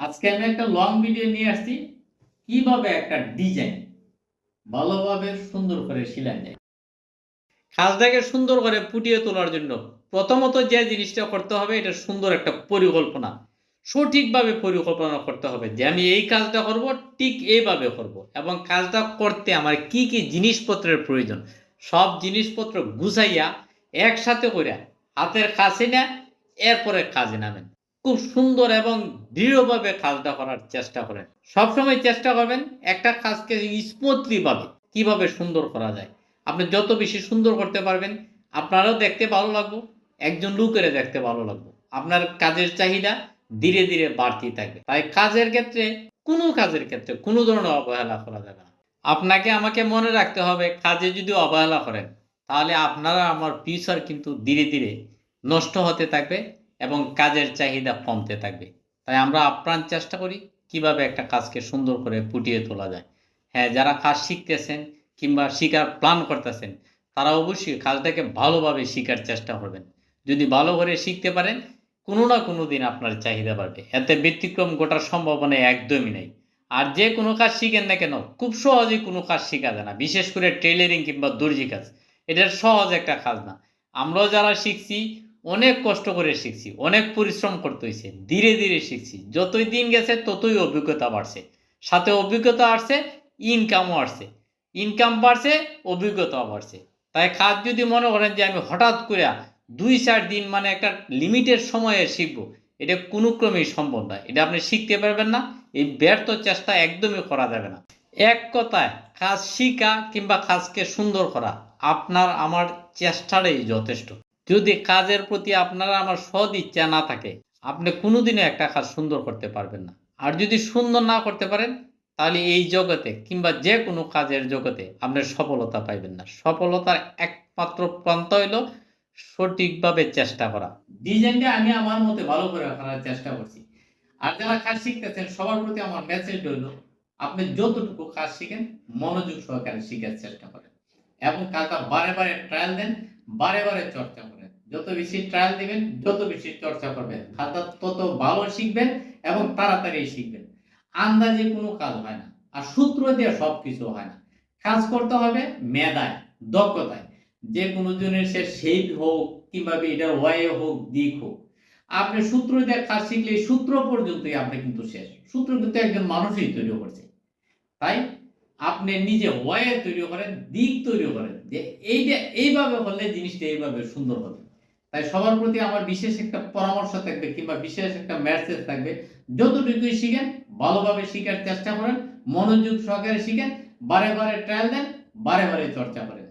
আজকে আমি একটা লং ভিডিও নিয়ে আসছি কিভাবে একটা ডিজাইন ভালোভাবে সুন্দর করে সিলান যায়। কাজটাকে সুন্দর করে ফুটিয়ে তোলার জন্য প্রথমত যে জিনিসটা করতে হবে, এটা সুন্দর একটা পরিকল্পনা, সঠিকভাবে পরিকল্পনা করতে হবে যে আমি এই কাজটা করব, ঠিক এইভাবে করব, এবং কাজটা করতে আমার কি কি জিনিসপত্রের প্রয়োজন সব জিনিসপত্র গুছাইয়া একসাথে করে হাতের কাছে না, এরপরে কাজে নামেন। খুব সুন্দর এবং দৃঢ়ভাবে কাজটা করার চেষ্টা করেন। সবসময় চেষ্টা করবেন একটা কাজকে স্মুথলি ভাবে কিভাবে সুন্দর করা যায়। আপনি যত বেশি সুন্দর করতে পারবেন, আপনারও দেখতে ভালো লাগবে, একজন লোকের দেখতে ভালো লাগবে, আপনার কাজের চাহিদা ধীরে ধীরে বাড়তি থাকবে। তাই কাজের ক্ষেত্রে কোনো ধরনের অবহেলা করা যাবে না। আপনাকে আমাকে মনে রাখতে হবে, কাজে যদি অবহেলা করেন তাহলে আপনারা আমার ফিউচার কিন্তু ধীরে ধীরে নষ্ট হতে থাকবে এবং কাজের চাহিদা কমতে থাকবে। তাই আমরা আপ্রাণ চেষ্টা করি কিভাবে একটা কাজকে সুন্দর করে ফুটিয়ে তোলা যায়। হ্যাঁ, যারা কাজ শিখতেছেন কিংবা শিখার প্ল্যান করতেছেন, তারা অবশ্যই কাজটাকে ভালোভাবে শিখার চেষ্টা করবেন। যদি ভালো করে শিখতে পারেন, কোনো না কোনো দিন আপনার চাহিদা বাড়বে, এতে ব্যতিক্রম ঘটার সম্ভাবনা একদমই নেই। আর যে কোনো কাজ শিখেন না কেন, খুব সহজেই কোনো কাজ শেখা যায় না, বিশেষ করে টেইলরিং কিংবা দর্জি কাজ। এটা সহজ একটা কাজ না। আমরাও যারা শিখছি অনেক কষ্ট করে শিখছি, অনেক পরিশ্রম করতে হয়েছে, ধীরে ধীরে শিখছি, যতই দিন গেছে ততই অভিজ্ঞতা বাড়ছে, সাথে অভিজ্ঞতা আসছে, ইনকামও আসছে, ইনকাম বাড়ছে, অভিজ্ঞতাও বাড়ছে। তাই কাজ যদি মনে করেন যে আমি হঠাৎ করে 2-4 দিন মানে একটা লিমিটেড সময়ে শিখবো, এটা কোনো ক্রমেই সম্ভব নয়, এটা আপনি শিখতে পারবেন না। এই ব্যর্থ চেষ্টা একদমই করা যাবে না। এক কথায় কাজ শিখা কিংবা কাজকে সুন্দর করা আপনার আমার চেষ্টাটাই যথেষ্ট। যদি কাজের প্রতি আপনার আমার সৎ ইচ্ছা না থাকে, আপনি কোনোদিনও একটা কাজ সুন্দর করতে পারবেন না। আর যদি সুন্দর না করতে পারেন, তাহলে এই জগতে কিংবা যে কোনো কাজের জগতে আপনি সফলতা পাইবেন না। সফলতার একমাত্র পন্থা হইল সঠিকভাবে চেষ্টা করা। ডিজাইনটা আমি আমার মতে ভালো করে করার চেষ্টা করছি। আর যারা কাজ শিখতেছেন সবার প্রতি আমার মেসেজ হইল, আপনি যতটুকু কাজ শিখেন মনোযোগ সহকারে শিখার চেষ্টা করেন এবং কাজটা বারে বারে ট্রায়াল দেন, বারে বারে চর্চা করেন। যত বেশি ট্রায়াল দিবেন, যত বেশি চর্চা করবেন, কাজটা তত ভালো শিখবেন এবং তাড়াতাড়ি শিখবেন। আন্দাজে কোনো কাজ হয় না, আর সূত্র দিয়ে সবকিছু হয় না। কাজ করতে হবে মেধায়, দক্ষতায়। যে কোনো জনের সে শেপ হোক কিংবা এটার ওয়ে হোক, দিক হোক, আপনি সূত্র দিয়ে কাজ শিখলে সূত্র পর্যন্তই আপনি কিন্তু শেষ। সূত্র কিন্তু একজন মানুষই তৈরি করছে। তাই আপনি নিজে ওয়ে তৈরি করেন, দিক তৈরি করেন যে এইটা এইভাবে হলে জিনিসটা এইভাবে সুন্দর হবে। তাই সবার প্রতি আমার বিশেষ একটা পরামর্শ থাকবে কিংবা বিশেষ একটা মেসেজ থাকবে, যতটুকুই শিখেন ভালোভাবে শিখার চেষ্টা করেন, মনোযোগ সহকারে শিখেন, বারে বারে ট্রায়াল দেন, বারে বারে চর্চা করেন।